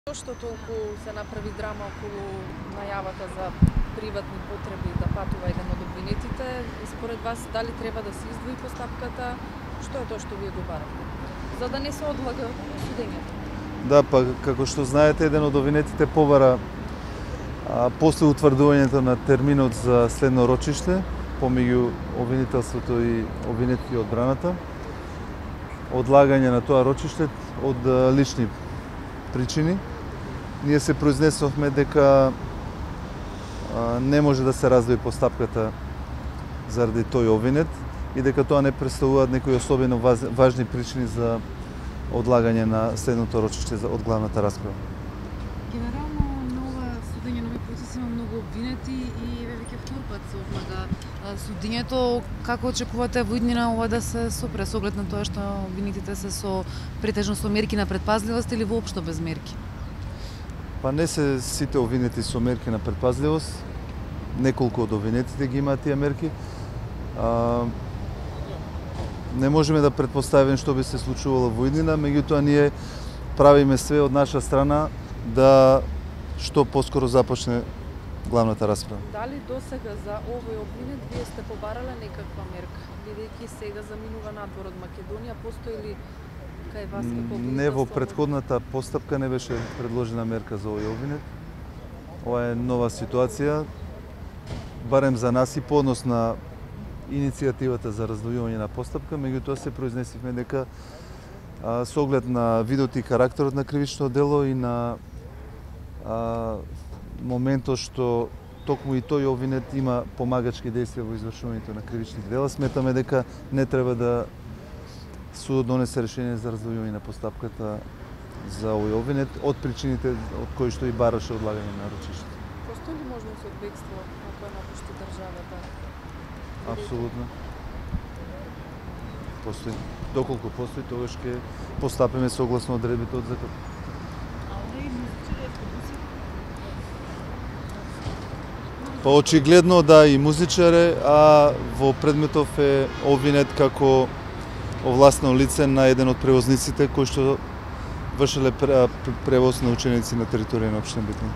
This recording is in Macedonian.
Зошто толку се направи драма околу најавата за приватни потреби да патува еден од обвинетите? Според вас, дали треба да се издвои постапката? Што е тоа што вие го барате? За да не се одлага судењето. Да, па како што знаете, еден од обвинетите побара после утврдувањето на терминот за следно рочиште помеѓу обвинителството и обвинетите и одбраната, одлагање на тоа рочиште од лични причини. Ние се произнесовме дека не може да се раздвои постапката заради тој обвинет и дека тоа не представуваат некои особено важни причини за одлагање на следното рочиште од главната расправа. Генерално на ова судење, на овој процес има многу обвинети и веќе втор пат се одлага судењето. Како очекувате во иднина ова да се сопре со оглед на тоа што обвинетите се со претежно со мерки на претпазливост или воопшто без мерки? Па не се сите обвинети со мерки на претпазливост. Неколку од обвинетите ги имаат тие мерки. Не можеме да претпоставиме што би се случувало во иднина, меѓутоа ние правиме све од наша страна да што поскоро започне главната расправа. Дали досега за овој обвинет вие сте побарале некаква мерка, бидејќи сега заминува надвор од Македонија, постои ли кај вас како Не, во претходната постапка не беше предложена мерка за овој обвинет. Ова е нова ситуација, барем за нас и по однос на иницијативата за раздвојување на постапка, меѓутоа се произнесивме дека со оглед на видот и карактерот на кривично дело и на моментот што токму и тој обвинет има помагачки действија во извршувањето на кривични дела, сметаме дека не треба да судот донесе решение за раздвојување на постапката за овој обвинет од причините од кои што и бараше одлагање на рочиште. Постои ли можност од бегство ако ја напушти државата? Апсолутно. Постои. Доколку постои, тогаш ќе постапиме согласно одредбите од закон. Па очигледно да, и музичар е, а во предметов е обвинет како овласно лице на еден од превозниците кои што вршеле превоз на ученици на територија на општина Битола.